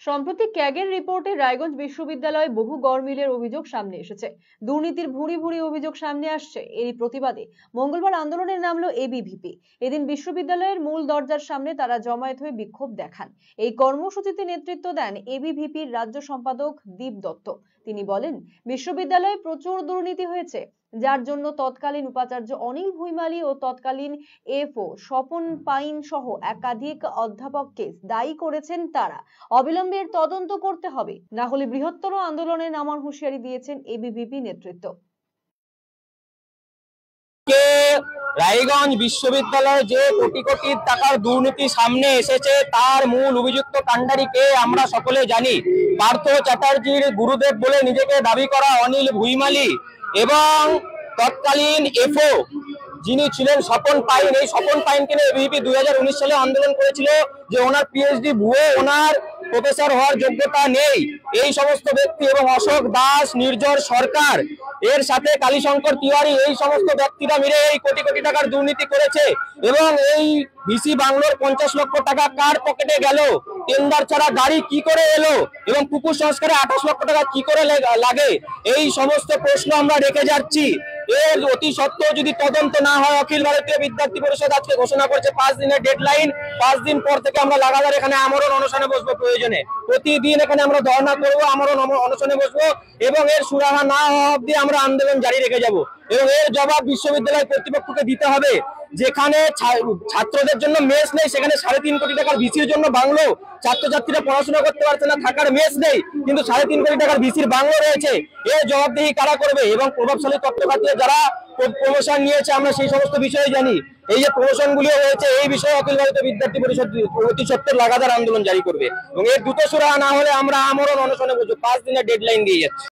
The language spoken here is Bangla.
সম্প্রতি ক্যাগের রিপোর্টে রায়গঞ্জ বিশ্ববিদ্যালয়ে বহু গড়মিলের অভিযোগ সামনে এসেছে। দুর্নীতির ভুরি ভুরি অভিযোগ সামনে আসছে। এরই প্রতিবাদে মঙ্গলবার আন্দোলনের নামলো এবিভিপি। এদিন বিশ্ববিদ্যালয়ের মূল দরজার সামনে তারা জমায়েত হয়ে বিক্ষোভ দেখান। এই কর্মসূচিতে নেতৃত্ব দেন এবিভিপির রাজ্য সম্পাদক দীপ দত্ত। তিনি বলেন, বিশ্ববিদ্যালয়ে প্রচুর দুর্নীতি হয়েছে, যার জন্য তৎকালীন উপাচার্য অনিল ভুইমালি ও তৎকালীন এফও স্বপন পাইন সহ একাধিক অধ্যাপককে দায়ী করেছেন তারা। অবিলম্বে এর তদন্ত করতে হবে, না হলে বৃহত্তর আন্দোলনে নামার হুঁশিয়ারি দিয়েছেন এবিভিপি নেতৃত্ব। রায়গঞ্জ বিশ্ববিদ্যালয়ে যে কোটি কোটি টাকার দুর্নীতি সামনে এসেছে তার মূল অভিযুক্ত কাণ্ডারিকে আমরা সকলে জানি। পার্থ চ্যাটার্জির গুরুদেব বলে নিজেকে দাবি করা অনিল ভুইমালি এবং তৎকালীন এফও যিনি ছিলেন স্বপন পাইন। এই স্বপন পাইনকে নিয়ে এবিভিপি 2019 সালে আন্দোলন করেছিল যে ওনার পিএইচডি ভুয়ো, ওনার প্রফেসর হওয়ার যোগ্যতা নেই। এই সমস্ত ব্যক্তি এবং অশোক দাস, নির্ঝর সরকার, এর সাথে কালীশঙ্কর তিওয়ারি, এই সমস্ত ব্যক্তিরা মিলে এই কোটি কোটি টাকার দুর্নীতি করেছে। এবং এই ভিসি বাংলোর 50 লক্ষ টাকা কার পকেটে গেল, টেন্ডার ছাড়া গাড়ি কি করে এলো, এবং পুকুর সংস্কারে 28 লক্ষ টাকা কি করে লাগে, এই সমস্ত প্রশ্ন আমরা রেখে যাচ্ছি। এর অতি সত্ত্বেও যদি তদন্ত না হয়, অখিল ভারতীয় বিদ্যার্থী পরিষদ আজকে ঘোষণা করেছে 5 দিনের ডেডলাইন। 5 দিন পর থেকে আমরা লাগাতার এখানে আমরণ অনশনে বসবো। প্রয়োজনে প্রতিদিন এখানে আমরা ধর্ণা করবো, আমরণ অনশনে বসবো, এবং এর সুরাহা না হওয়া অবধি আমরা আন্দোলন জারি রেখে যাব। এবং এর জবাব বিশ্ববিদ্যালয় কর্তৃপক্ষকে দিতে হবে। যেখানে ছাত্রদের জন্য মেস নেই, সেখানে 3.5 কোটি টাকার ভিসির জন্য বাংলো, ছাত্রছাত্রীরা পড়াশোনা করতে পারছে না, থাকার মেস নেই, কিন্তু 3.5 কোটি টাকার ভিসির বাংলো রয়েছে। এর জবাবদিহি কারা করবে? এবং প্রভাবশালী তথ্যখাতিরা যারা প্রমোশন নিয়েছে, আমরা সেই সমস্ত বিষয়ে জানি। এই যে প্রমোশন গুলিও হয়েছে, এই বিষয়ে অখিল ভারতীয় বিদ্যার্থী পরিষদ অতি সত্ত্বর লাগাতার আন্দোলন জারি করবে, এবং এর দ্রুত সুরাহা না হলে আমরা আমরণ অনশনে বসবো। 5 দিনের ডেডলাইন দিয়ে যাচ্ছে।